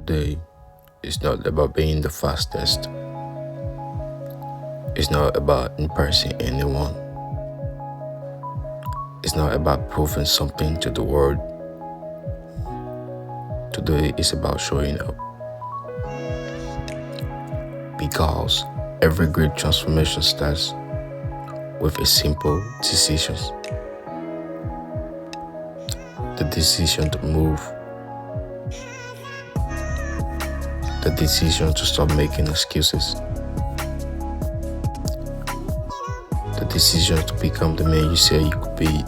today is not about being the fastest. It's not about impressing anyone. It's not about proving something to the world. Today is about showing up. Because every great transformation starts with a simple decision. The decision to move. The decision to stop making excuses. The decision to become the man you say you could be.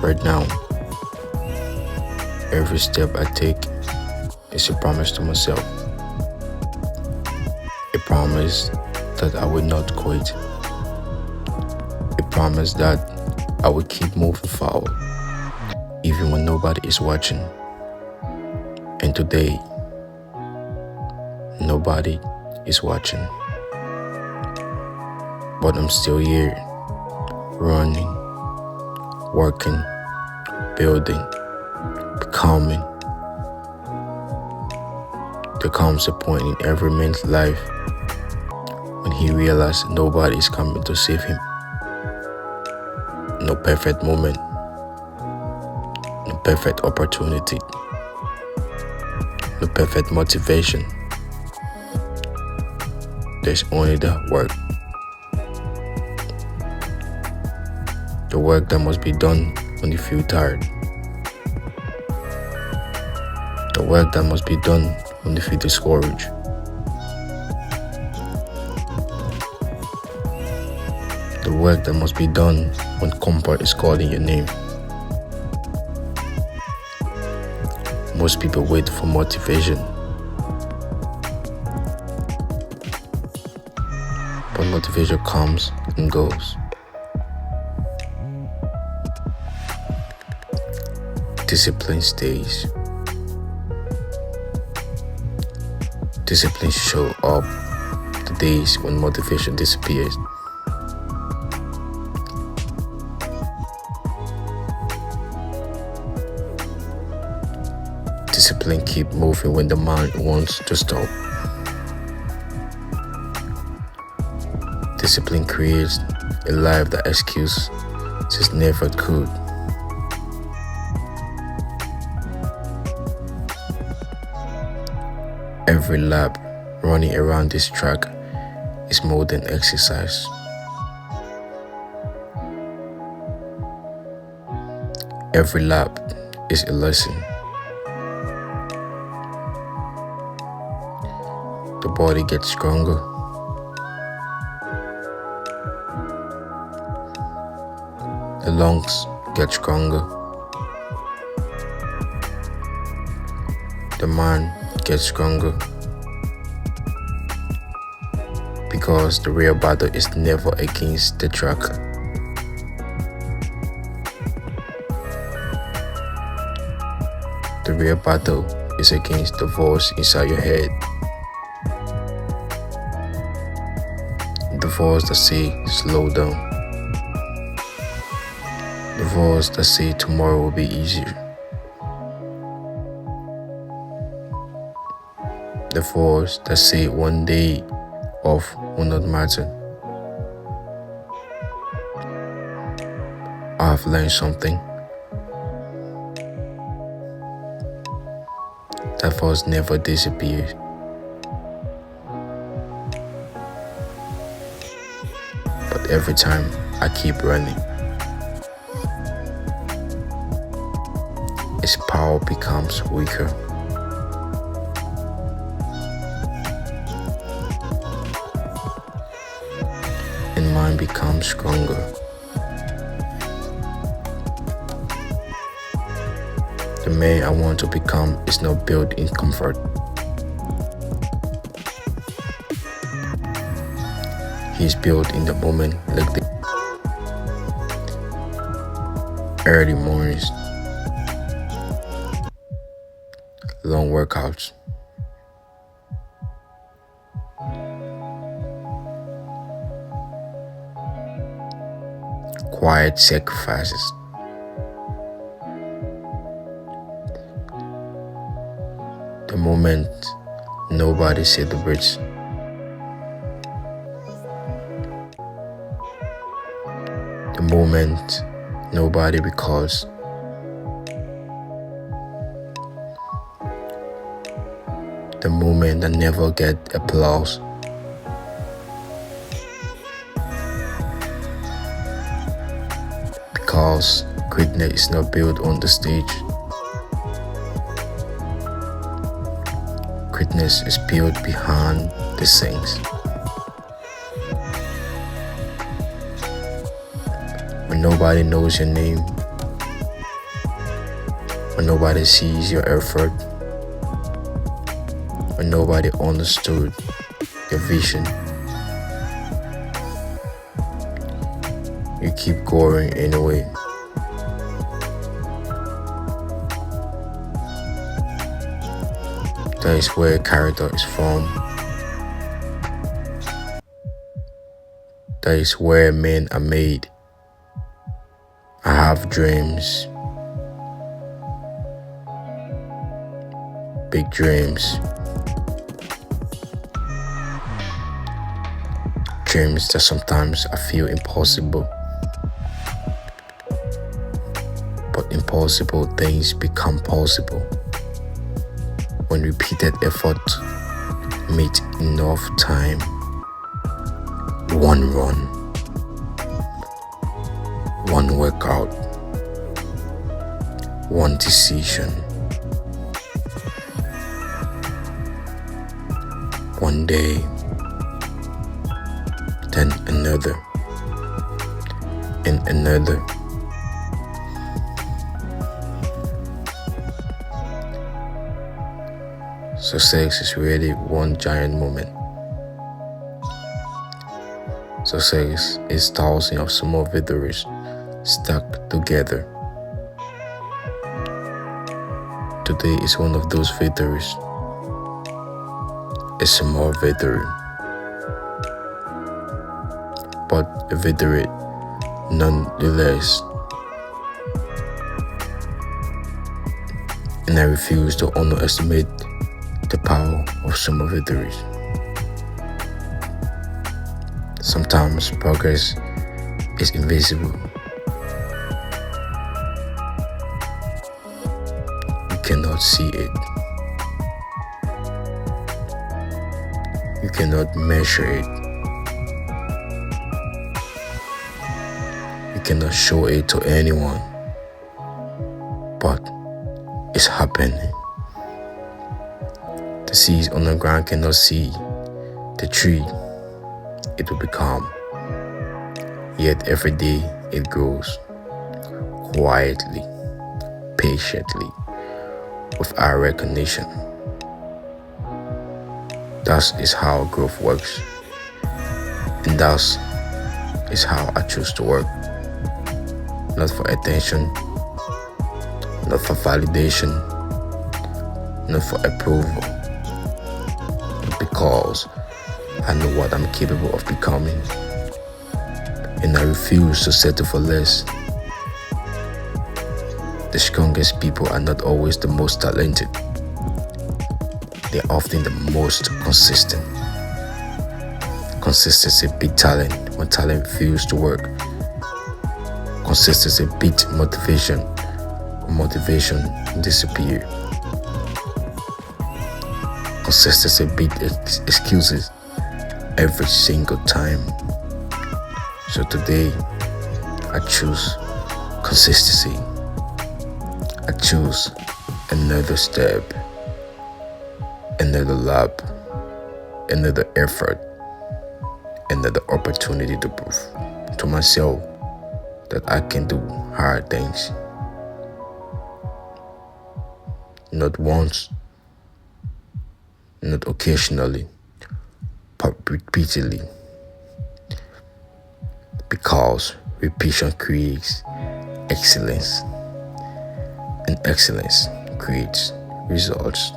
Right now, every step I take is a promise to myself. A promise that I will not quit. A promise that I will keep moving forward, even when nobody is watching. And today, nobody is watching. But I'm still here, running, working, building, becoming. There comes a point in every man's life when he realizes nobody is coming to save him. No perfect moment, no perfect opportunity, no perfect motivation. There's only the work. The work that must be done when you feel tired. The work that must be done when you feel discouraged. The work that must be done when comfort is calling your name. Most people wait for motivation. But motivation comes and goes. Discipline stays. Discipline show up the days when motivation disappears. Discipline keep moving when the mind wants to stop. Discipline creates a life that excuses never could. Every lap running around this track is more than exercise. Every lap is a lesson. The body gets stronger. The lungs get stronger. The mind gets stronger. Because the real battle is never against the track. The real battle is against the voice inside your head. The voice that say slow down. The voice that say tomorrow will be easier. The voice that say one day off will not matter. I have learned something. That voice never disappears. But every time I keep running, its power becomes weaker. And mine becomes stronger. The man I want to become is not built in comfort. He is built in the moment, like the early mornings, long workouts, quiet sacrifices. The moment nobody celebrates. The moment nobody records. The moment that never get applause. Because greatness is not built on the stage. Greatness is built behind the scenes. When nobody knows your name, when nobody sees your effort, when nobody understood your vision, you keep going anyway. That is where character is formed. That is where men are made. I have dreams, big dreams, dreams that sometimes I feel impossible, but impossible things become possible when repeated effort meet enough time. One run, one workout, one decision, one day, then another, and another. Success is really one giant moment. Success is thousands of small victories stuck together. Today is one of those victories. A small victory, but a victory nonetheless. And I refuse to underestimate the power of small victories. Sometimes progress is invisible. You cannot see it. You cannot measure it. You cannot show it to anyone. But it's happening. The seeds on the ground cannot see the tree it will become. Yet every day it grows quietly, patiently, without recognition. That is how growth works. And that is how I choose to work. Not for attention, not for validation, not for approval, but because I know what I'm capable of becoming, and I refuse to settle for less. The strongest people are not always the most talented. They're often the most consistent. Consistency beats talent when talent refuses to work. Consistency beats motivation when motivation disappears. Consistency beats excuses every single time. So today, I choose consistency. I choose another step, another lap, another effort, another opportunity to prove to myself that I can do hard things. Not once, not occasionally, but repeatedly. Because repetition creates excellence, and excellence creates results.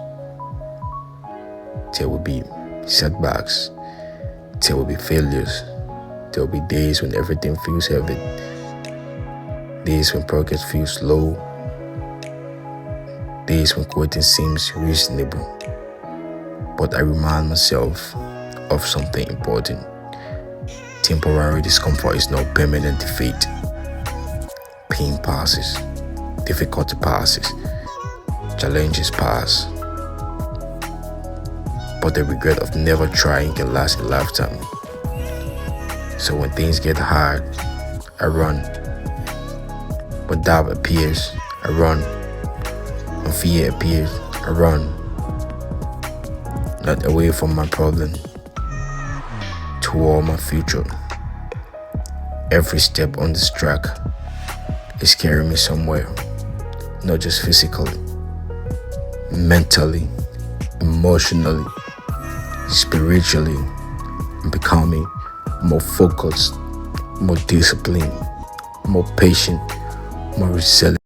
There will be setbacks, there will be failures, there will be days when everything feels heavy, days when progress feels slow, days when quitting seems reasonable, but I remind myself of something important. Temporary discomfort is not permanent defeat. Pain passes, difficulty passes, challenges pass, but the regret of never trying can last a lifetime. So when things get hard, I run. When doubt appears, I run. When fear appears, I run. Not away from my problem, toward my future. Every step on this track is carrying me somewhere, not just physically, mentally, emotionally, spiritually. I'm becoming more focused, more disciplined, more patient, more resilient.